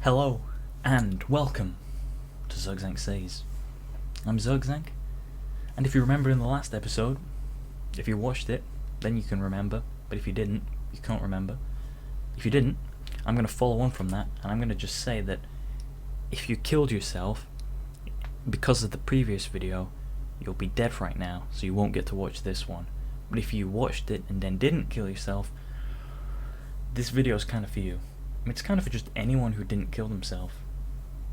Hello, and welcome to Zirkzank Says. I'm Zirkzank, and if you remember in the last episode, if you watched it, then you can remember, but if you didn't, you can't remember. If you didn't, I'm going to follow on from that, and I'm going to just say that if you killed yourself because of the previous video, you'll be dead right now, so you won't get to watch this one. But if you watched it and then didn't kill yourself, this video is kind of for you. It's kind of for just anyone who didn't kill themselves.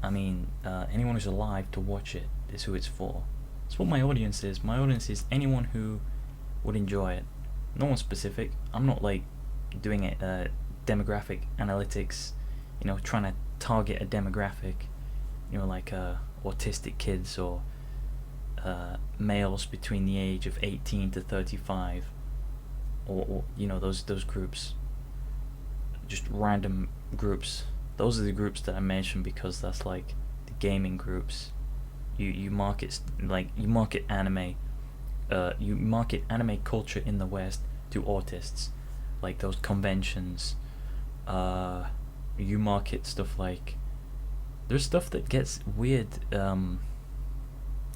Anyone who's alive to watch it is who it's for. That's what my audience is. My audience is anyone who would enjoy it. No one specific. I'm not like doing it demographic analytics, trying to target a demographic, like autistic kids or males between the age of 18 to 35, or those groups. Just random groups. Those are the groups that I mentioned because that's like the gaming groups. You market anime. You market anime culture in the West to autists, like those conventions. You market stuff like there's stuff that gets weird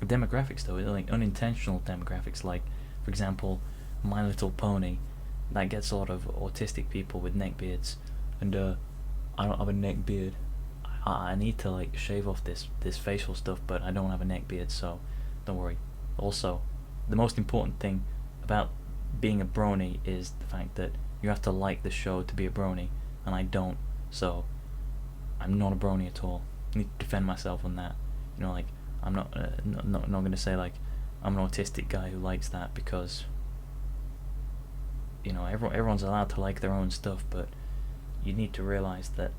demographics though, like unintentional demographics. Like for example, My Little Pony. That gets a lot of autistic people with neck beards, and I don't have a neck beard. I need to like shave off this facial stuff, but I don't have a neck beard, so don't worry. Also, the most important thing about being a brony is the fact that you have to like the show to be a brony, and I don't, so I'm not a brony at all. I need to defend myself on that. I'm not gonna say like I'm an autistic guy who likes that, because everyone's allowed to like their own stuff, but you need to realize that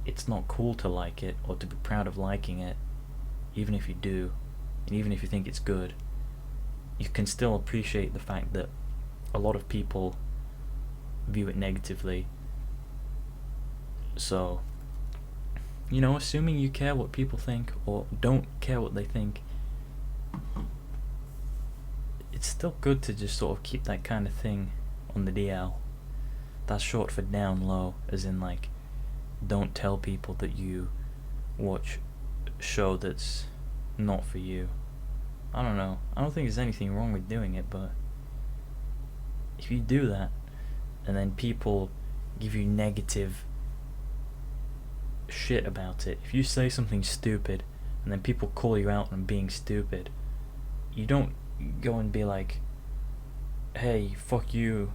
it's not cool to like it or to be proud of liking it. Even if you do, and even if you think it's good, you can still appreciate the fact that a lot of people view it negatively. So, assuming you care what people think or don't care what they think, it's still good to just sort of keep that kind of thing on the DL. That's short for down low, as in like, don't tell people that you watch a show that's not for you. I don't know. I don't think there's anything wrong with doing it, but if you do that and then people give you negative shit about it, if you say something stupid and then people call you out on being stupid, you don't go and be like, hey, fuck you,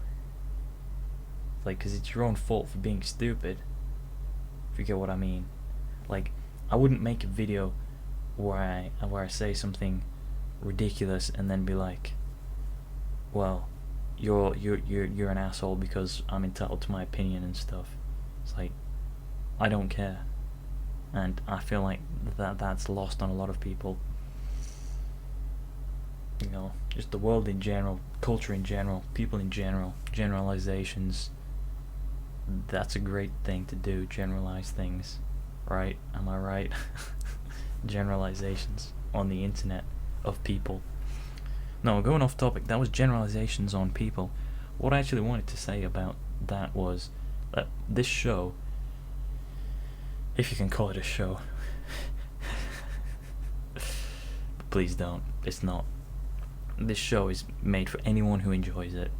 because it's your own fault for being stupid, if you get what I mean. Like, I wouldn't make a video where I say something ridiculous and then be like, well, you're an asshole because I'm entitled to my opinion and stuff. It's like, I don't care, and I feel like that's lost on a lot of people. Just the world in general, culture in general, people in general, generalizations. That's a great thing to do, generalize things, right? Am I right? Generalizations on the internet of people. No, going off topic, that was generalizations on people. What I actually wanted to say about that was that this show, if you can call it a show, please don't, it's not. This show is made for anyone who enjoys it,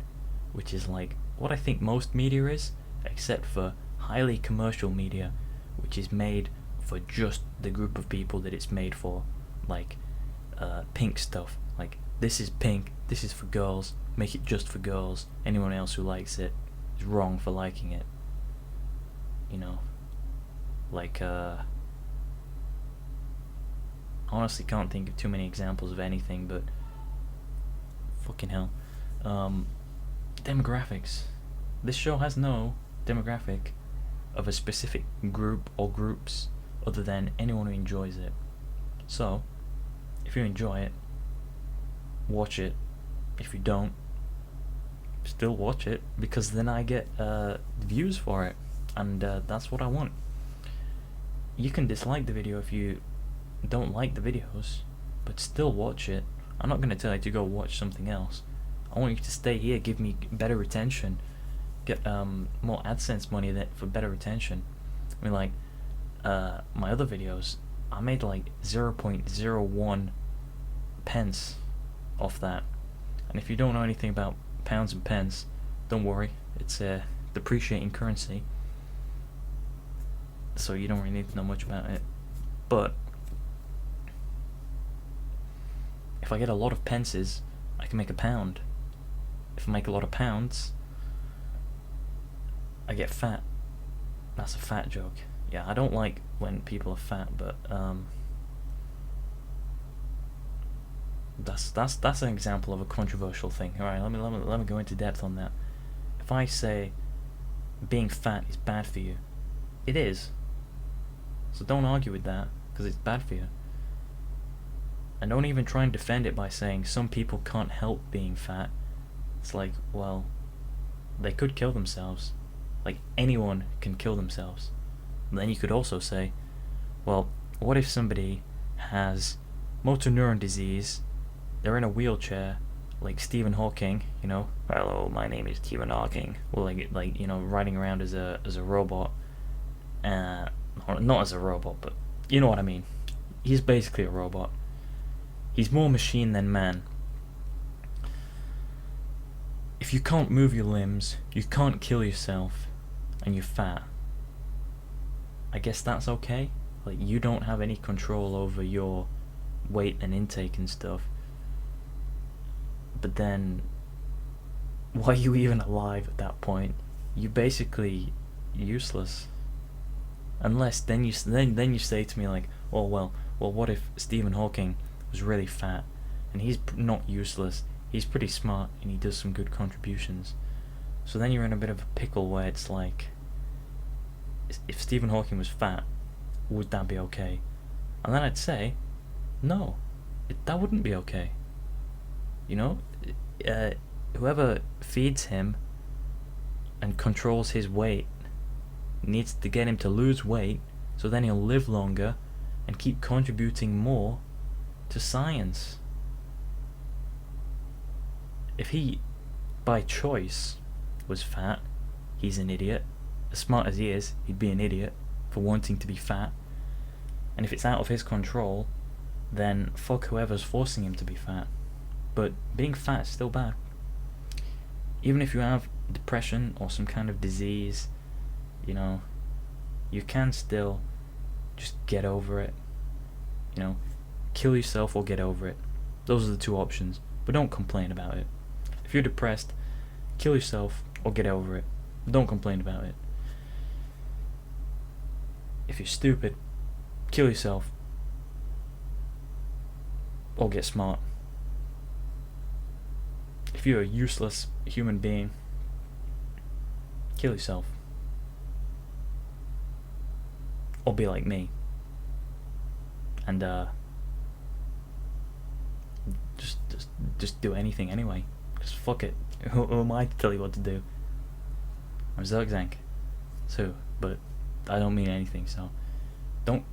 which is like what I think most media is, except for highly commercial media, which is made for just the group of people that it's made for, like pink stuff. Like, this is pink, this is for girls, make it just for girls. Anyone else who likes it is wrong for liking it. I honestly can't think of too many examples of anything, but fucking hell. Demographics. This show has no demographic of a specific group or groups other than anyone who enjoys it. So, if you enjoy it, watch it. If you don't, still watch it, because then I get views for it, and that's what I want. You can dislike the video if you don't like the videos, but still watch it. I'm not going to tell you to go watch something else. I want you to stay here, give me better retention, get more AdSense money for better retention. my other videos, I made like 0.01 pence off that. And if you don't know anything about pounds and pence, don't worry, it's a depreciating currency, so you don't really need to know much about it. But if I get a lot of pences, I can make a pound. If I make a lot of pounds, I get fat. That's a fat joke. Yeah, I don't like when people are fat, but that's an example of a controversial thing. All right, let me go into depth on that. If I say being fat is bad for you, it is. So don't argue with that, because it's bad for you. And don't even try and defend it by saying some people can't help being fat. It's like, well, they could kill themselves. Like, anyone can kill themselves. And then you could also say, well, what if somebody has motor neuron disease, they're in a wheelchair, like Stephen Hawking, you know, hello, my name is Stephen Hawking, well, like you know, riding around as a robot, or not as a robot, but you know what I mean. He's basically a robot. He's more machine than man. If you can't move your limbs, you can't kill yourself, and you're fat, I guess that's okay. Like, you don't have any control over your weight and intake and stuff. But then, why are you even alive at that point? You're basically useless. Unless then you say to me like, oh well, what if Stephen Hawking was really fat, and he's not useless, he's pretty smart, and he does some good contributions. So then you're in a bit of a pickle where it's like, if Stephen Hawking was fat, would that be okay? And then I'd say, no, that wouldn't be okay. You know, whoever feeds him and controls his weight needs to get him to lose weight, so then he'll live longer and keep contributing more to science. If he, by choice, was fat, he's an idiot. As smart as he is, he'd be an idiot for wanting to be fat. And if it's out of his control, then fuck whoever's forcing him to be fat. But being fat is still bad. Even if you have depression or some kind of disease, you know, you can still just get over it. You know, kill yourself or get over it. Those are the two options. But don't complain about it. If you're depressed, kill yourself or get over it. Don't complain about it. If you're stupid, kill yourself or get smart. If you're a useless human being, kill yourself or be like me and just do anything anyway. Just fuck it. Who am I to tell you what to do? I'm Zirkzank. So, but I don't mean anything, so don't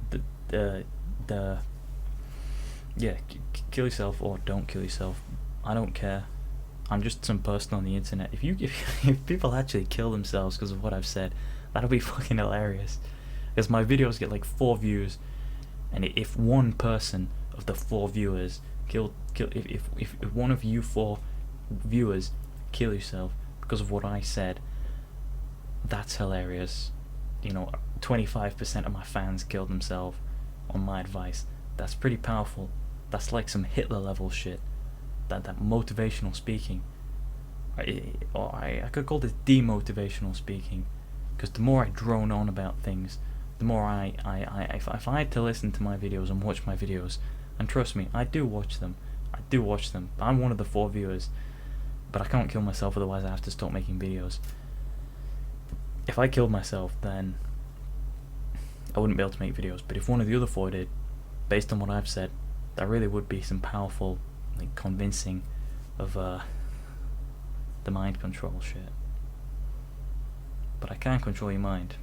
kill yourself or don't kill yourself. I don't care. I'm just some person on the internet. If people actually kill themselves because of what I've said, that'll be fucking hilarious. Because my videos get like 4 views, and if one person of the 4 viewers if one of you 4 viewers kill yourself because of what I said, that's hilarious. You know, 25% of my fans killed themselves on my advice. That's pretty powerful. That's like some Hitler level shit. That motivational speaking. I could call this demotivational speaking, because the more I drone on about things, the more if I had to listen to my videos and watch my videos, and trust me, I do watch them. I'm one of the 4 viewers, but I can't kill myself, otherwise I have to stop making videos. If I killed myself, then I wouldn't be able to make videos. But if one of the other 4 did, based on what I've said, that really would be some powerful, like, convincing of the mind control shit. But I can't control your mind.